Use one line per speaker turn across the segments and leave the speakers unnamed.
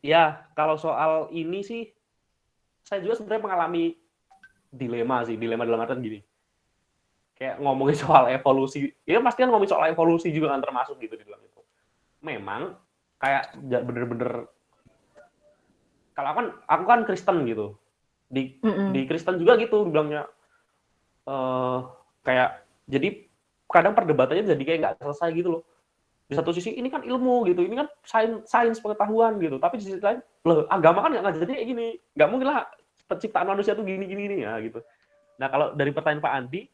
Ya, kalau soal ini sih, saya juga sebenarnya mengalami dilema dalam artian gini. Kayak ngomongin soal evolusi, ya pasti kan ngomongin soal evolusi juga kan termasuk gitu di dalam itu. Memang kayak bener-bener, kalau aku kan Kristen gitu. Di
Mm-mm.
Kristen juga gitu bilangnya, eh kayak jadi kadang perdebatannya jadi kayak nggak selesai gitu loh. Di satu sisi ini kan ilmu gitu, ini kan sains pengetahuan gitu, tapi di sisi lain loh, agama kan nggak ngajarin kayak gini, nggak mungkin lah penciptaan manusia tuh gini ya gitu. Nah, kalau dari pertanyaan Pak Andi,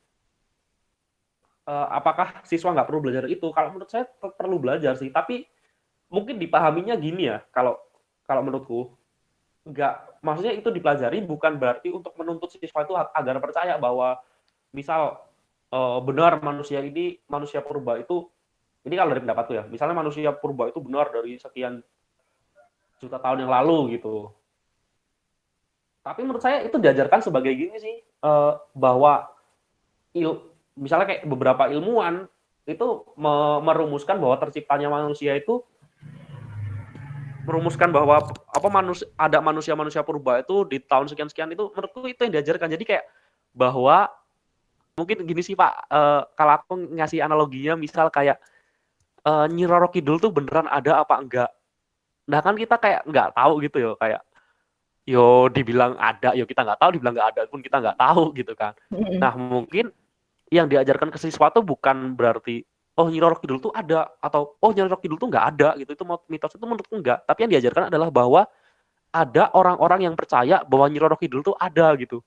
apakah siswa nggak perlu belajar itu? Kalau menurut saya perlu belajar sih, tapi mungkin dipahaminya gini ya, kalau kalau menurutku nggak, maksudnya itu dipelajari bukan berarti untuk menuntut siswa itu agar percaya bahwa misal benar manusia purba itu, ini kalau dari pendapatku ya, misalnya manusia purba itu benar dari sekian juta tahun yang lalu gitu. Tapi menurut saya itu diajarkan sebagai gini sih, bahwa misalnya kayak beberapa ilmuwan itu merumuskan bahwa terciptanya manusia itu, merumuskan bahwa ada manusia purba itu di tahun sekian-sekian, itu menurutku itu yang diajarkan. Jadi kayak bahwa mungkin gini sih Pak, kalau aku ngasih analoginya misal kayak Nyi Roro Kidul tuh beneran ada apa enggak. Nah kan kita kayak nggak tahu gitu yo, kayak yo dibilang ada, yo kita nggak tahu, dibilang nggak ada pun kita nggak tahu gitu kan.
Mm-mm.
Nah mungkin yang diajarkan ke siswa tuh bukan berarti oh Nyi Roro Kidul tuh ada, atau oh Nyi Roro Kidul tuh nggak ada gitu, itu mitos, itu menurutku enggak. Tapi yang diajarkan adalah bahwa ada orang-orang yang percaya bahwa Nyi Roro Kidul tuh ada gitu.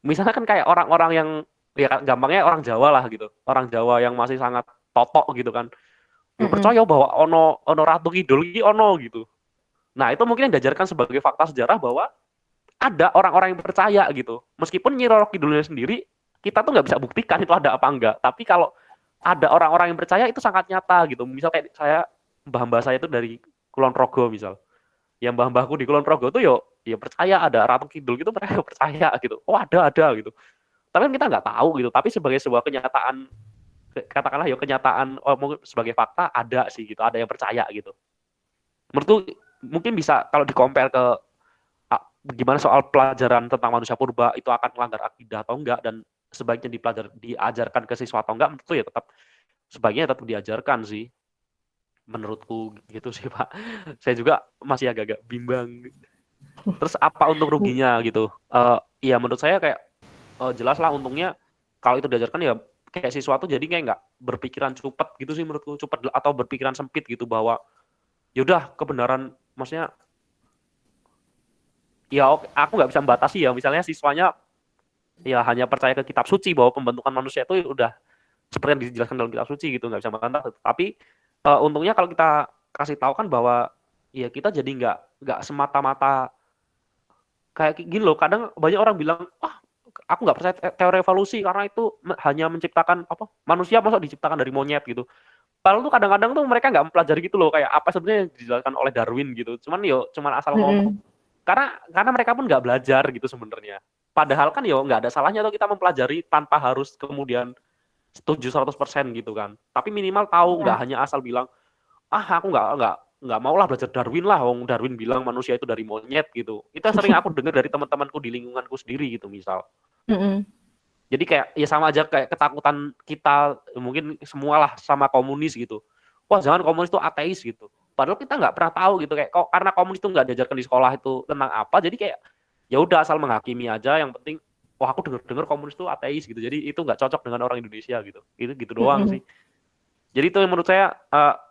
Misalnya kan kayak orang-orang yang, ya gampangnya orang Jawa lah gitu, orang Jawa yang masih sangat totok gitu kan, yo
Mm-mm.
percaya bahwa ono ono Ratu Kidul iki ono gitu. Nah itu mungkin yang diajarkan sebagai fakta sejarah bahwa ada orang-orang yang percaya gitu. Meskipun Nyi Roro Kidulnya sendiri kita tuh nggak bisa buktikan itu ada apa enggak. Tapi kalau ada orang-orang yang percaya itu sangat nyata gitu. Misal kayak saya, mbah-mbah saya itu dari Kulon Progo misal. Yang mbah-mbahku di Kulon Progo tuh yo ya percaya ada Ratu Kidul gitu, mereka percaya gitu. Oh ada gitu. Tapi kan kita nggak tahu gitu. Tapi sebagai sebuah kenyataan, katakanlah yo kenyataan, mungkin sebagai fakta ada sih gitu. Ada yang percaya gitu. Menurutku mungkin bisa kalau di-compare ke gimana soal pelajaran tentang manusia purba itu akan melanggar akidah atau enggak, dan sebaiknya diajarkan ke siswa atau enggak, menurutku ya tetap sebaiknya tetap diajarkan sih, menurutku gitu sih Pak. Saya juga masih agak-agak bimbang. Terus apa untuk ruginya gitu? Ya menurut saya kayak jelas lah untungnya kalau itu diajarkan ya, kayak siswa tuh jadi kayak nggak berpikiran cepet gitu sih menurutku, cepet atau berpikiran sempit gitu, bahwa yaudah kebenaran, maksudnya ya aku nggak bisa membatasi ya, misalnya siswanya ya hanya percaya ke kitab suci bahwa pembentukan manusia itu udah seperti yang dijelaskan dalam kitab suci gitu, nggak bisa membantah. Tapi untungnya kalau kita kasih tahu kan bahwa ya kita jadi nggak semata-mata kayak gini loh. Kadang banyak orang bilang, ah aku nggak percaya teori evolusi karena itu hanya menciptakan apa, manusia masa diciptakan dari monyet gitu. Padahal tuh kadang-kadang tuh mereka nggak mempelajari gitu loh, kayak apa sebenarnya yang dijelaskan oleh Darwin gitu. Cuman asal ngomong,
Mm-mm.
karena mereka pun nggak belajar gitu sebenarnya. Padahal kan yo nggak ada salahnya tuh kita mempelajari tanpa harus kemudian setuju 100% gitu kan. Tapi minimal tahu, nggak
Iya.
hanya asal bilang, aku nggak mau lah belajar Darwin lah, wong Darwin bilang manusia itu dari monyet gitu. Itu sering aku dengar dari teman-temanku di lingkunganku sendiri gitu misal.
Mm-mm.
Jadi kayak ya sama aja kayak ketakutan kita mungkin semualah sama komunis gitu. Wah jangan komunis itu ateis gitu. Padahal kita nggak pernah tahu gitu, kayak kok karena komunis itu nggak diajarkan di sekolah itu tentang apa. Jadi kayak ya udah asal menghakimi aja. Yang penting, wah aku dengar komunis itu ateis gitu. Jadi itu nggak cocok dengan orang Indonesia gitu. Itu gitu doang sih.
Mm-mm.
Jadi itu yang menurut saya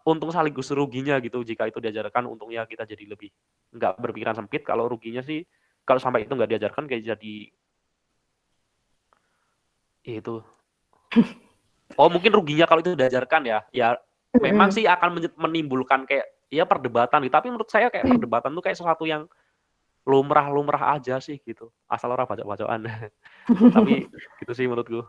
untung sekaligus ruginya gitu. Jika itu diajarkan, untungnya kita jadi lebih nggak berpikiran sempit. Kalau ruginya sih kalau sampai itu nggak diajarkan kayak jadi ya itu. Oh mungkin ruginya kalau itu diajarkan ya, ya memang
Mm-mm.
sih akan menimbulkan kayak ya perdebatan gitu. Tapi menurut saya kayak perdebatan tuh kayak sesuatu yang lumrah-lumrah aja sih gitu. Asal orang baca-bacaan. Tapi gitu sih menurutku.